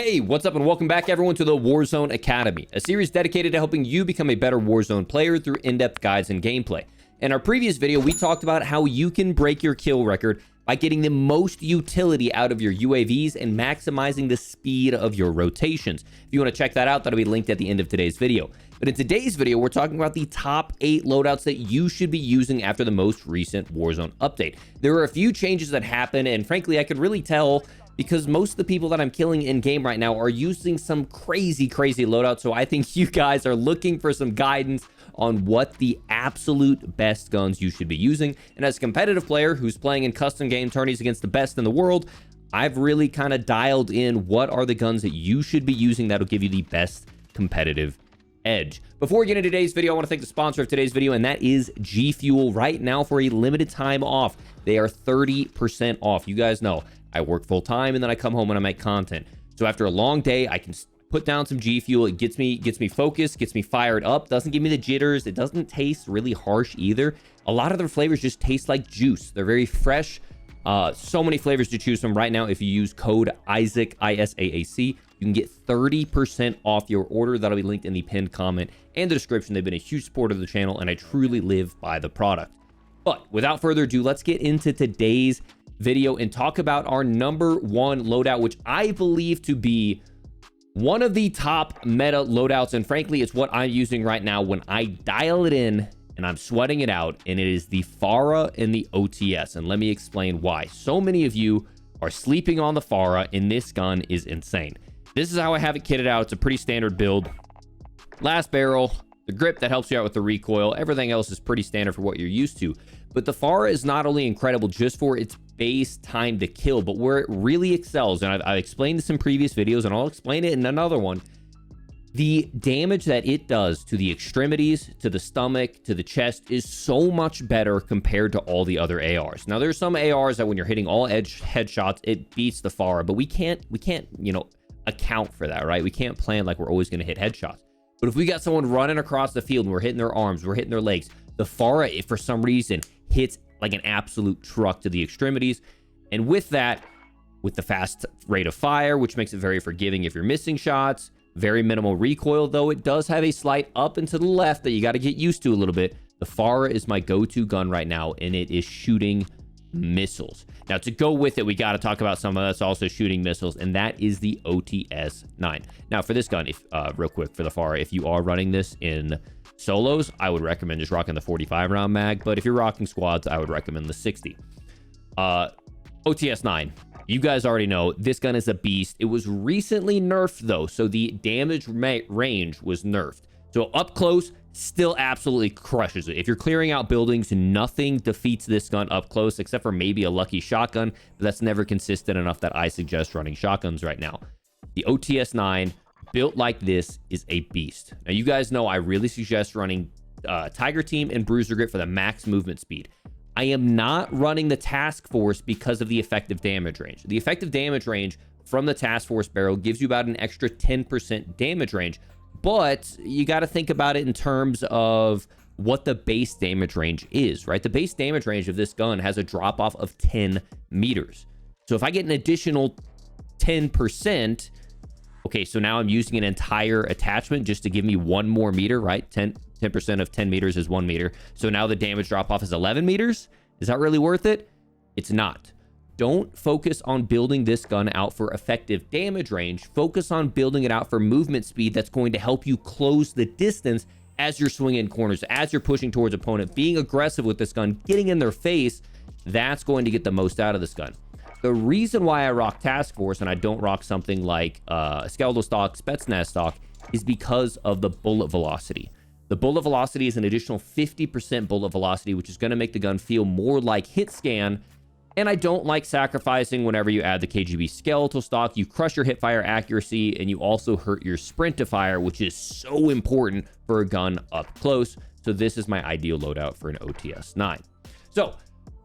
Hey, what's up and welcome back everyone to the Warzone Academy, a series dedicated to helping you become a better Warzone player through in-depth guides and gameplay. In our previous video, we talked about how you can break your kill record by getting the most utility out of your UAVs and maximizing the speed of your rotations. If you want to check that out, that'll be linked at the end of today's video. But in today's video, we're talking about the top 8 loadouts that you should be using after the most recent Warzone update. There are a few changes that happened, and frankly, I could really tell because most of the people that I'm killing in game right now are using some crazy loadouts. So I think you guys are looking for some guidance on what the absolute best guns you should be using. And as a competitive player who's playing in custom game tourneys against the best in the world, I've really kind of dialed in what are the guns that you should be using that'll give you the best competitive edge. Before we get into today's video, I want to thank the sponsor of today's video, and that is G Fuel. Right now, for a limited time off, they are 30% off. You guys know I work full time and then I come home and I make content. So after a long day, I can put down some G Fuel. It gets me focused, gets me fired up, doesn't give me the jitters. It doesn't taste really harsh either. A lot of their flavors just taste like juice. They're very fresh. So many flavors to choose from right now. If you use code ISAAC, ISAAC, you can get 30% off your order. That'll be linked in the pinned comment and the description. They've been a huge supporter of the channel, and I truly live by the product. But without further ado, let's get into today's video and talk about our #1 loadout, which I believe to be one of the top meta loadouts. And frankly, it's what I'm using right now when I dial it in and I'm sweating it out, and it is the Fara and the OTS. And let me explain why. So many of you are sleeping on the Fara, and this gun is insane. This is how I have it kitted out. It's a pretty standard build. Last barrel, the grip that helps you out with the recoil, everything else is pretty standard for what you're used to. But the Fara is not only incredible just for its base time to kill, but where it really excels, and I've explained this in previous videos, and I'll explain it in another one, the damage that it does to the extremities, to the stomach, to the chest is so much better compared to all the other ARs. Now, there's some ARs that when you're hitting all edge headshots, it beats the Fara, but we can't, you know, account for that, right? We can't plan like we're always going to hit headshots. But if we got someone running across the field and we're hitting their arms, we're hitting their legs, the Fara, if for some reason, hits like an absolute truck to the extremities. And with that, with the fast rate of fire, which makes it very forgiving if you're missing shots, very minimal recoil, though it does have a slight up and to the left that you got to get used to a little bit. The Fara is my go-to gun right now, and it is shooting missiles. Now, to go with it, we got to talk about something that's also shooting missiles, and that is the OTS9. Now, for this gun, if real quick for the Fara, if you are running this in solos, I would recommend just rocking the 45 round mag, but if you're rocking squads, I would recommend the 60. OTS9, you guys already know this gun is a beast. It was recently nerfed though, so the damage range was nerfed. So up close, still absolutely crushes it. If you're clearing out buildings, nothing defeats this gun up close except for maybe a lucky shotgun, but that's never consistent enough that I suggest running shotguns right now. The OTS9 built like this is a beast. Now, you guys know I really suggest running Tiger Team and Bruiser Grip for the max movement speed. I am not running the Task Force because of the effective damage range. The effective damage range from the Task Force barrel gives you about an extra 10% damage range, but you got to think about it in terms of what the base damage range is, right? The base damage range of this gun has a drop off of 10 meters. So if I get an additional 10%, okay, so now I'm using an entire attachment just to give me 1 more meter, right? 10% of 10 meters is 1 meter. So now the damage drop off is 11 meters. Is that really worth it? It's not. Don't focus on building this gun out for effective damage range. Focus on building it out for movement speed that's going to help you close the distance as you're swinging corners, as you're pushing towards opponent, being aggressive with this gun, getting in their face. That's going to get the most out of this gun. The reason why I rock Task Force and I don't rock something like Skeletal Stock, Spetsnaz Stock is because of the bullet velocity. The bullet velocity is an additional 50% bullet velocity, which is going to make the gun feel more like hit scan. And I don't like sacrificing whenever you add the KGB Skeletal Stock. You crush your hip fire accuracy, and you also hurt your sprint to fire, which is so important for a gun up close. So this is my ideal loadout for an OTS9. So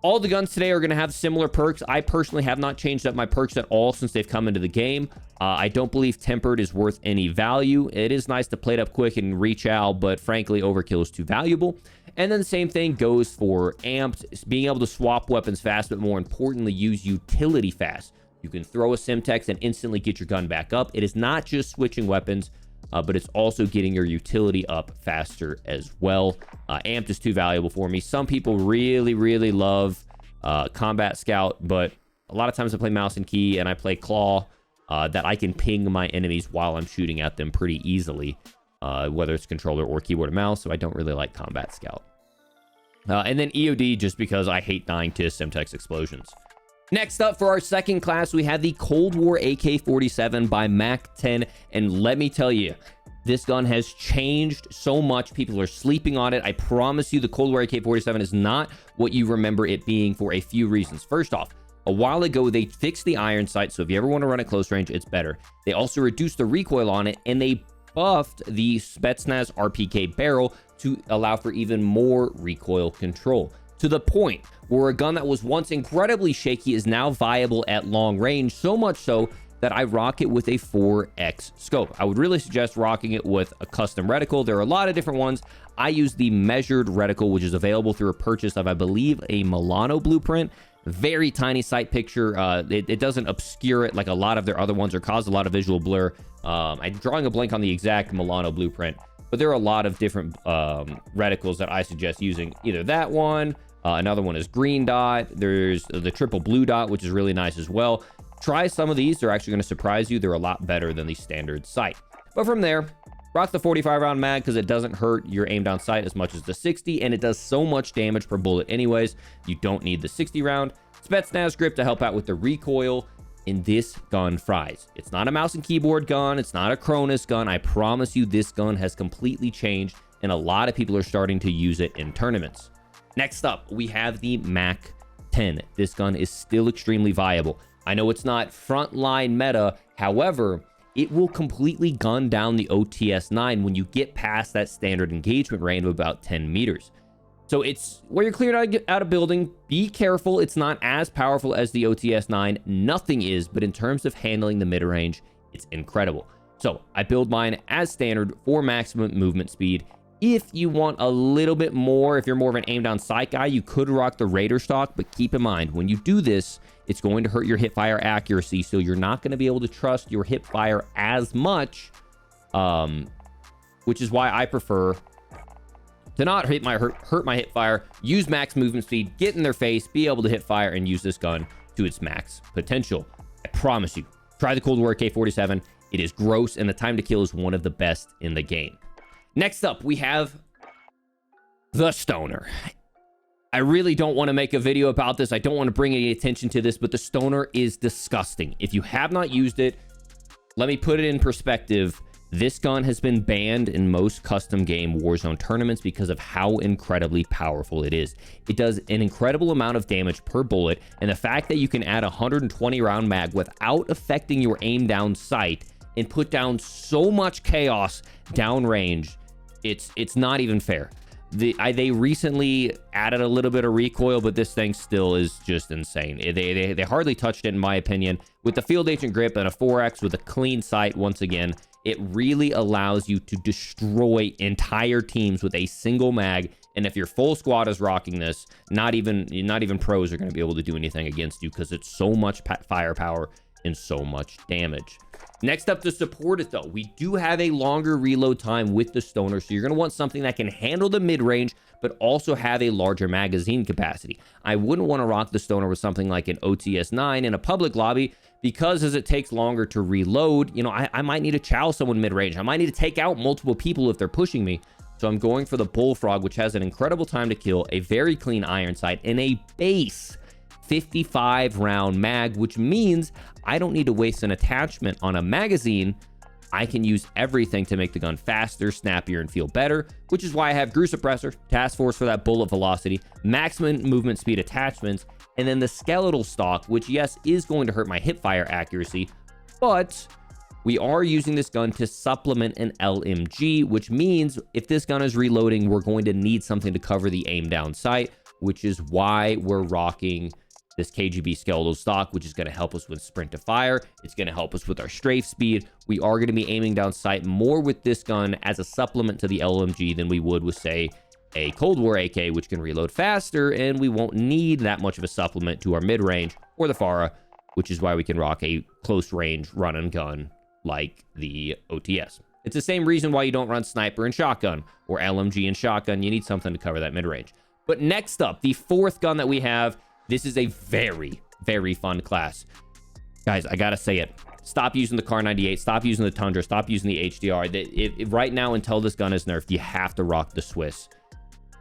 all the guns today are going to have similar perks. I personally have not changed up my perks at all since they've come into the game. I don't believe Tempered is worth any value. It is nice to play it up quick and reach out, but frankly, Overkill is too valuable. And then the same thing goes for Amped, being able to swap weapons fast, but more importantly, use utility fast. You can throw a Simtex and instantly get your gun back up. It is not just switching weapons, but it's also getting your utility up faster as well. Amped is too valuable for me. Some people really love Combat Scout, but a lot of times I play mouse and key and I play claw, that I can ping my enemies while I'm shooting at them pretty easily, whether it's controller or keyboard and mouse, so I don't really like Combat Scout. And then EOD, just because I hate dying to Simtex explosions. Next up for our second class, we have the Cold War AK47 by MAC-10, and let me tell you, this gun has changed so much. People are sleeping on it. I promise you the Cold War AK47 is not what you remember it being for a few reasons. First off, a while ago, they fixed the iron sight, so if you ever want to run at close range, it's better. They also reduced the recoil on it, and they buffed the Spetsnaz RPK barrel to allow for even more recoil control. To the point where a gun that was once incredibly shaky is now viable at long range, so much so that I rock it with a 4x scope. I would really suggest rocking it with a custom reticle. There are a lot of different ones. I use the measured reticle, which is available through a purchase of, I believe, a Milano blueprint. Very tiny sight picture. It doesn't obscure it like a lot of their other ones or cause a lot of visual blur. I'm drawing a blank on the exact Milano blueprint, but there are a lot of different reticles that I suggest using. Either that one, another one is green dot. There's the triple blue dot, which is really nice as well. Try some of these. They're actually going to surprise you. They're a lot better than the standard sight. But from there, rock the 45 round mag because it doesn't hurt your aim down sight as much as the 60, and it does so much damage per bullet anyways. You don't need the 60 round. Spetsnaz grip to help out with the recoil, and this gun fries. It's not a mouse and keyboard gun. It's not a Cronus gun. I promise you this gun has completely changed, and a lot of people are starting to use it in tournaments. Next up, we have the MAC-10. This gun is still extremely viable. I know it's not frontline meta, however, it will completely gun down the OTS9 when you get past that standard engagement range of about 10 meters. So it's where you're cleared out of building. Be careful. It's not as powerful as the OTS9. Nothing is, but in terms of handling the mid-range, it's incredible. So I build mine as standard for maximum movement speed. If you want a little bit more, if you're more of an aim down sight guy, you could rock the Raider stock, but keep in mind, when you do this, it's going to hurt your hip fire accuracy, so you're not going to be able to trust your hip fire as much, which is why I prefer to not hurt my hip fire, use max movement speed, get in their face, be able to hit fire, and use this gun to its max potential. I promise you, try the Cold War AK-47. It is gross, and the time to kill is one of the best in the game. Next up, we have the Stoner. I really don't want to make a video about this. I don't want to bring any attention to this, but the Stoner is disgusting. If you have not used it, let me put it in perspective. This gun has been banned in most custom game Warzone tournaments because of how incredibly powerful it is. It does an incredible amount of damage per bullet, and the fact that you can add a 120 round mag without affecting your aim down sight and put down so much chaos downrange, it's not even fair. They recently added a little bit of recoil, but this thing still is just insane. They hardly touched it, in my opinion. With the field agent grip and a 4x with a clean sight, once again, it really allows you to destroy entire teams with a single mag. And if your full squad is rocking this, not even pros are going to be able to do anything against you because it's so much firepower and so much damage. Next up, to support it though, we do have a longer reload time with the Stoner, so you're going to want something that can handle the mid-range but also have a larger magazine capacity. I wouldn't want to rock the Stoner with something like an OTS9 in a public lobby because as it takes longer to reload, you know, I might need to chow someone mid-range. I might need to take out multiple people if they're pushing me. So I'm going for the Bullfrog, which has an incredible time to kill, a very clean iron sight, and a base 55 round mag, which means I don't need to waste an attachment on a magazine. I can use everything to make the gun faster, snappier, and feel better, which is why I have Grew Suppressor, Task Force for that bullet velocity, maximum movement speed attachments, and then the skeletal stock, which yes, is going to hurt my hip fire accuracy, but we are using this gun to supplement an LMG, which means if this gun is reloading, we're going to need something to cover the aim down sight, which is why we're rocking this KGB skeletal stock, which is going to help us with sprint to fire. It's going to help us with our strafe speed. We are going to be aiming down sight more with this gun as a supplement to the LMG than we would with, say, a Cold War AK, which can reload faster, and we won't need that much of a supplement to our mid-range or the Fara which is why we can rock a close range run and gun like the OTS. It's the same reason why you don't run sniper and shotgun or LMG and shotgun. You need something to cover that mid-range. But next up, the fourth gun that we have, this is a very, very fun class. Guys, I gotta say it. Stop using the Kar 98. Stop using the Tundra. Stop using the HDR. Right now, until this gun is nerfed, you have to rock the Swiss.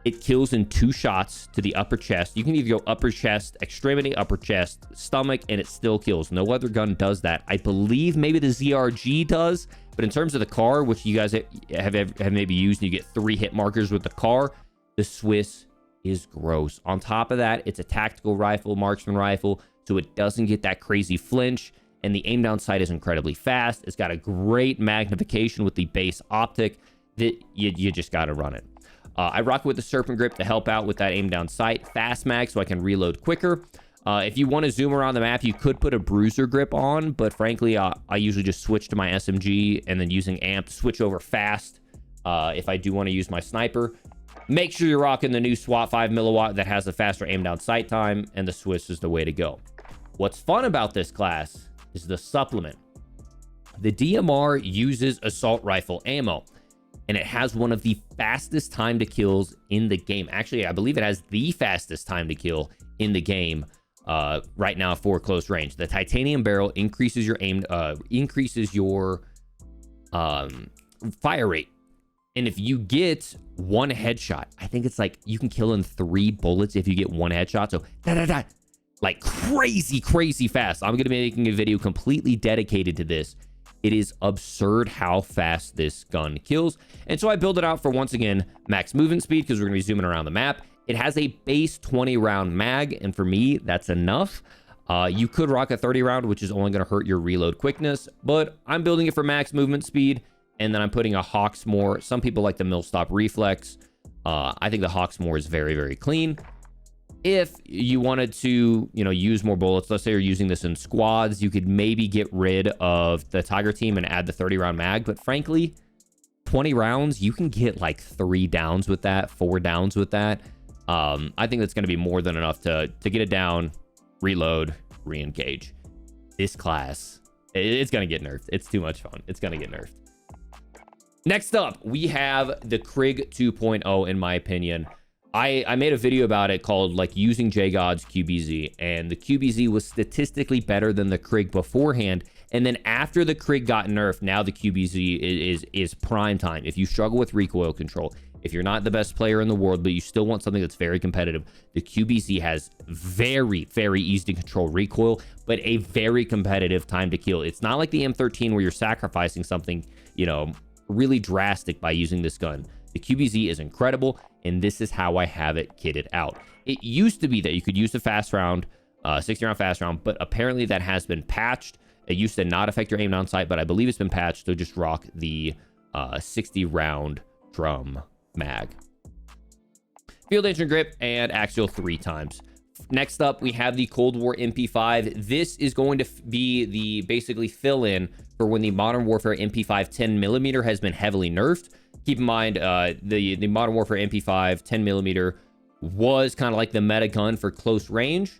It kills in 2 shots to the upper chest. You can either go upper chest, extremity, upper chest, stomach, and it still kills. No other gun does that. I believe maybe the ZRG does, but in terms of the Kar, which you guys have maybe used, and you get 3 hit markers with the Kar, the Swiss is gross. On top of that, it's a tactical rifle, marksman rifle, so it doesn't get that crazy flinch, and the aim down sight is incredibly fast. It's got a great magnification with the base optic that you just got to run it. I rock it with the Serpent Grip to help out with that aim down sight. Fast mag so I can reload quicker. If you want to zoom around the map, you could put a Bruiser Grip on, but frankly, I usually just switch to my SMG and then using amp, switch over fast if I do want to use my sniper. Make sure you're rocking the new SWAT 5 milliwatt that has a faster aim down sight time, and the Swiss is the way to go. What's fun about this class is the supplement. The DMR uses assault rifle ammo, and it has one of the fastest time to kills in the game. Actually, I believe it has the fastest time to kill in the game right now for close range. The titanium barrel increases your aim, fire rate. And if you get 1 headshot, I think it's like you can kill in 3 bullets if you get 1 headshot. So like crazy fast. I'm gonna be making a video completely dedicated to this. It is absurd how fast this gun kills. And so I build it out for, once again, max movement speed, because we're gonna be zooming around the map. It has a base 20 round mag, and for me, that's enough. You could rock a 30 round, which is only gonna hurt your reload quickness, but I'm building it for max movement speed. And then I'm putting a Hawksmoor. Some people like the Millstop Reflex. I think the Hawksmoor is very, very clean. If you wanted to, use more bullets, let's say you're using this in squads, you could maybe get rid of the Tiger Team and add the 30 round mag. But frankly, 20 rounds, you can get like 3 downs with that, 4 downs with that. I think that's going to be more than enough to get it down, reload, re-engage. This class, it's going to get nerfed. It's too much fun. It's going to get nerfed. Next up, we have the Krig 2.0, in my opinion. I made a video about it called, like, using J-God's QBZ, and the QBZ was statistically better than the Krig beforehand, and then after the Krig got nerfed, now the QBZ is prime time. If you struggle with recoil control, if you're not the best player in the world, but you still want something that's very competitive, the QBZ has very, very easy to control recoil, but a very competitive time to kill. It's not like the M13 where you're sacrificing something, really drastic by using this gun. The QBZ is incredible, and this is how I have it kitted out. It used to be that you could use the fast round, 60 round fast round, but apparently that has been patched. It used to not affect your aim down sight, but I believe it's been patched to just rock the 60 round drum mag. Field engine grip and axial 3 times. Next up, we have the Cold War MP5. This is going to be the basically fill-in for when the Modern Warfare MP5 10mm has been heavily nerfed. Keep in mind, the Modern Warfare MP5 10mm was kind of like the meta gun for close range,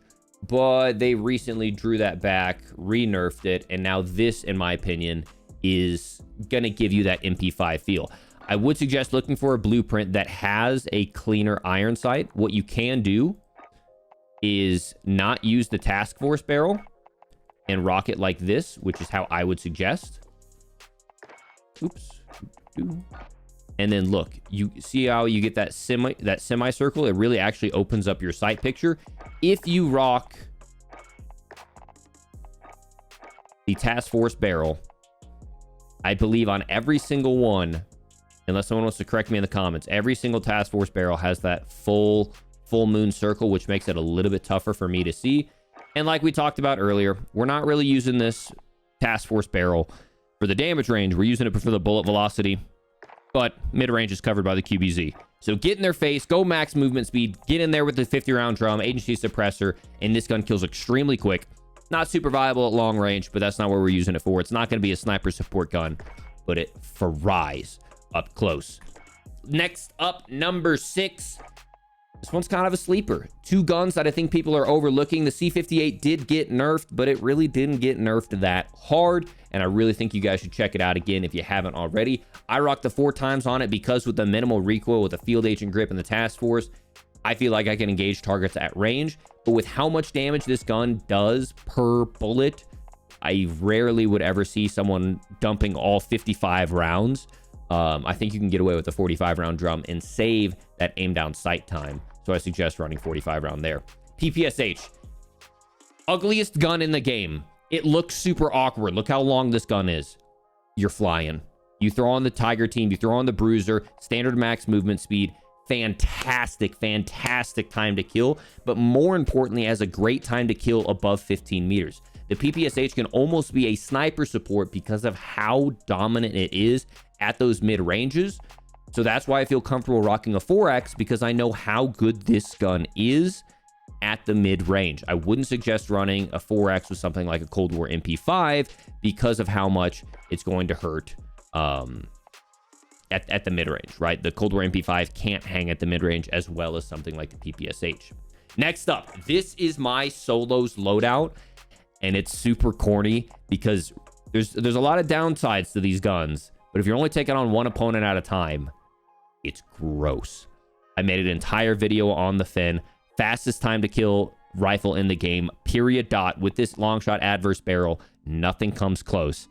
but they recently drew that back, re-nerfed it, and now this, in my opinion, is going to give you that MP5 feel. I would suggest looking for a blueprint that has a cleaner iron sight. What you can do is not use the task force barrel and rock it like this, which is how I would suggest. Oops. And then look, you see how you get that semicircle? It really actually opens up your sight picture. If you rock the task force barrel, I believe on every single one, unless someone wants to correct me in the comments, every single task force barrel has that full moon circle, which makes it a little bit tougher for me to see. And like we talked about earlier, we're not really using this task force barrel for the damage range. We're using it for the bullet velocity, but mid-range is covered by the QBZ. So get in their face, go max movement speed, get in there with the 50 round drum, agency suppressor, and this gun kills extremely quick. Not super viable at long range, but that's not what we're using it for. It's not going to be a sniper support gun, but it fries up close. Next up, number 6. This one's kind of a sleeper. Two guns that I think people are overlooking. The C58 did get nerfed, but it really didn't get nerfed that hard. And I really think you guys should check it out again if you haven't already. I rocked the 4x on it because with the minimal recoil, with the field agent grip and the task force, I feel like I can engage targets at range. But with how much damage this gun does per bullet, I rarely would ever see someone dumping all 55 rounds. I think you can get away with a 45 round drum and save that aim down sight time. So I suggest running 45 round there. PPSH, ugliest gun in the game. It looks super awkward. Look how long this gun is. You're flying. You throw on the Tiger team, you throw on the Bruiser, standard max movement speed, fantastic time to kill, but more importantly, has a great time to kill above 15 meters. The PPSH can almost be a sniper support because of how dominant it is at those mid ranges. So that's why I feel comfortable rocking a 4X, because I know how good this gun is at the mid range. I wouldn't suggest running a 4X with something like a Cold War MP5 because of how much it's going to hurt at the mid range, right? The Cold War MP5 can't hang at the mid range as well as something like the PPSH. Next up, this is my solos loadout, and it's super corny because there's a lot of downsides to these guns, but if you're only taking on one opponent at a time, it's gross. I made an entire video on the Finn, fastest time to kill rifle in the game, period dot. With this long shot adverse barrel, nothing comes close,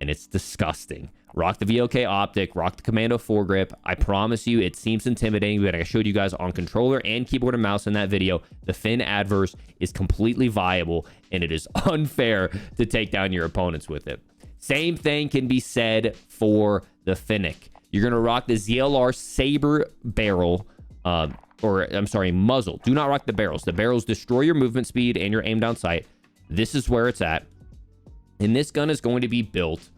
and it's disgusting. Rock the VOK optic, rock the commando foregrip. I promise you, it seems intimidating, but I showed you guys on controller and keyboard and mouse in that video. The Finn adverse is completely viable, and it is unfair to take down your opponents with it. Same thing can be said for the Finnick. You're going to rock the ZLR Saber barrel, muzzle. Do not rock the barrels. The barrels destroy your movement speed and your aim down sight. This is where it's at. And this gun is going to be built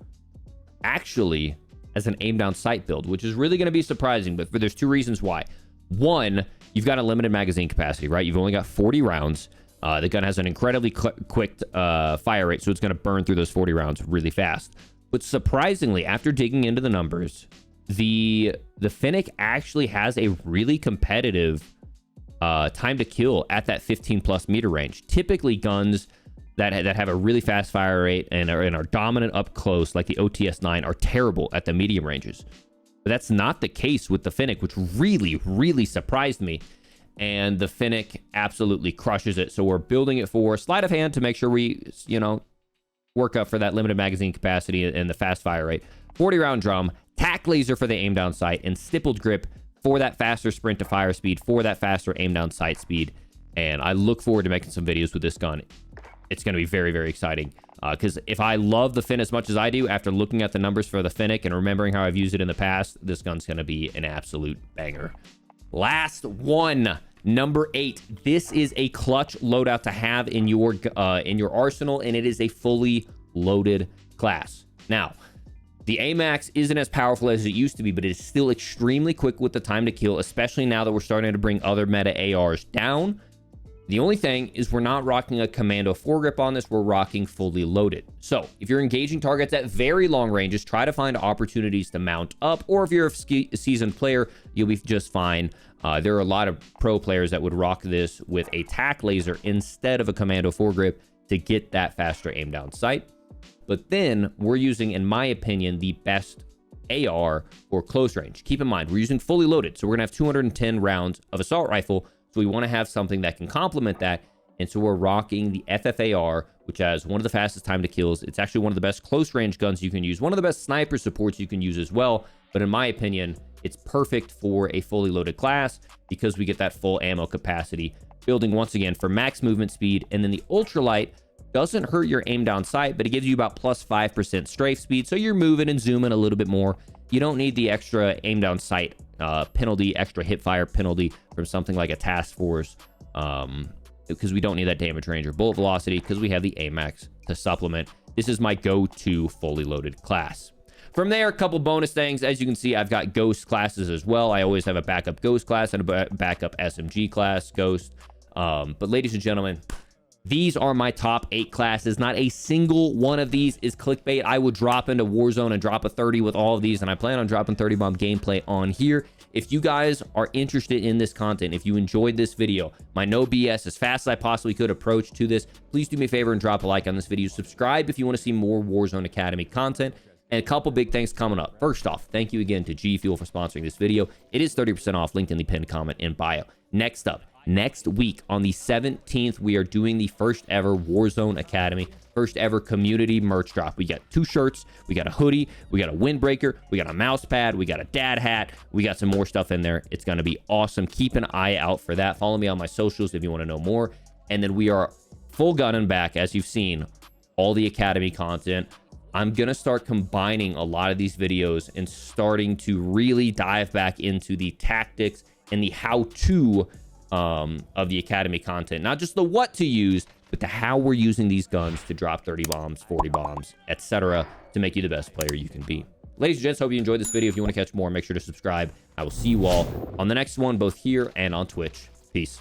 actually as an aim down sight build, which is really going to be surprising, but there's two reasons why. One, you've got a limited magazine capacity, right? You've only got 40 rounds. The gun has an incredibly quick fire rate, so it's going to burn through those 40 rounds really fast. But surprisingly, after digging into the numbers, the Finnick actually has a really competitive time to kill at that 15 plus meter range. Typically guns that have a really fast fire rate and are dominant up close, like the OTS9, are terrible at the medium ranges. But that's not the case with the Finnick, which really surprised me. And the Finnick absolutely crushes it. So we're building it for sleight of hand to make sure we, work up for that limited magazine capacity and the fast fire rate. 40 round drum, tack laser for the aim down sight, and stippled grip for that faster sprint to fire speed, for that faster aim down sight speed. And I look forward to making some videos with this gun. It's going to be very exciting, because if I love the Finn as much as I do, after looking at the numbers for the Finnick and remembering how I've used it in the past, this gun's going to be an absolute banger. Last one, number 8. This is a clutch loadout to have in your arsenal, and it is a fully loaded class. Now, the Amax isn't as powerful as it used to be, but it is still extremely quick with the time to kill, especially now that we're starting to bring other meta ARs down. The only thing is we're not rocking a commando foregrip on this, we're rocking fully loaded. So if you're engaging targets at very long ranges, try to find opportunities to mount up, or if you're a seasoned player, you'll be just fine. There are a lot of pro players that would rock this with a tack laser instead of a commando foregrip to get that faster aim down sight. But then we're using, in my opinion, the best AR for close range. Keep in mind, we're using fully loaded, so we're gonna have 210 rounds of assault rifle. So we want to have something that can complement that. And so we're rocking the FFAR, which has one of the fastest time to kills. It's actually one of the best close range guns you can use, one of the best sniper supports you can use as well. But in my opinion, it's perfect for a fully loaded class because we get that full ammo capacity, building once again for max movement speed. And then the ultralight doesn't hurt your aim down sight, but it gives you about plus 5% strafe speed. So you're moving and zooming a little bit more. You don't need the extra aim down sight penalty, extra hip fire penalty from something like a task force, because we don't need that damage range or bullet velocity because we have the Amax to supplement. This is my go-to fully loaded class. From there, a couple bonus things. As you can see, I've got ghost classes as well. I always have a backup ghost class and a backup SMG class ghost. But ladies and gentlemen, These are my top 8 classes. Not a single one of these is clickbait. I would drop into Warzone and drop a 30 with all of these, and I plan on dropping 30 bomb gameplay on here. If you guys are interested in this content, if you enjoyed this video, my no BS as fast as I possibly could approach to this, please do me a favor and drop a like on this video. Subscribe if you want to see more Warzone Academy content. And a couple big things coming up. First off, thank you again to G Fuel for sponsoring this video. It is 30% off, linked in the pinned comment in bio. Next up, next week on the 17th, we are doing the first ever Warzone Academy, first ever community merch drop. We got 2 shirts, we got a hoodie, we got a windbreaker, we got a mouse pad, we got a dad hat, we got some more stuff in there. It's going to be awesome. Keep an eye out for that. Follow me on my socials if you want to know more. And then we are full gunning back, as you've seen, all the Academy content. I'm going to start combining a lot of these videos and starting to really dive back into the tactics and the how-to of the Academy content. Not just the what to use, but the how we're using these guns to drop 30 bombs, 40 bombs, etc. to make you the best player you can be. Ladies and gents, hope you enjoyed this video. If you want to catch more, make sure to subscribe. I will see you all on the next one, both here and on Twitch. Peace.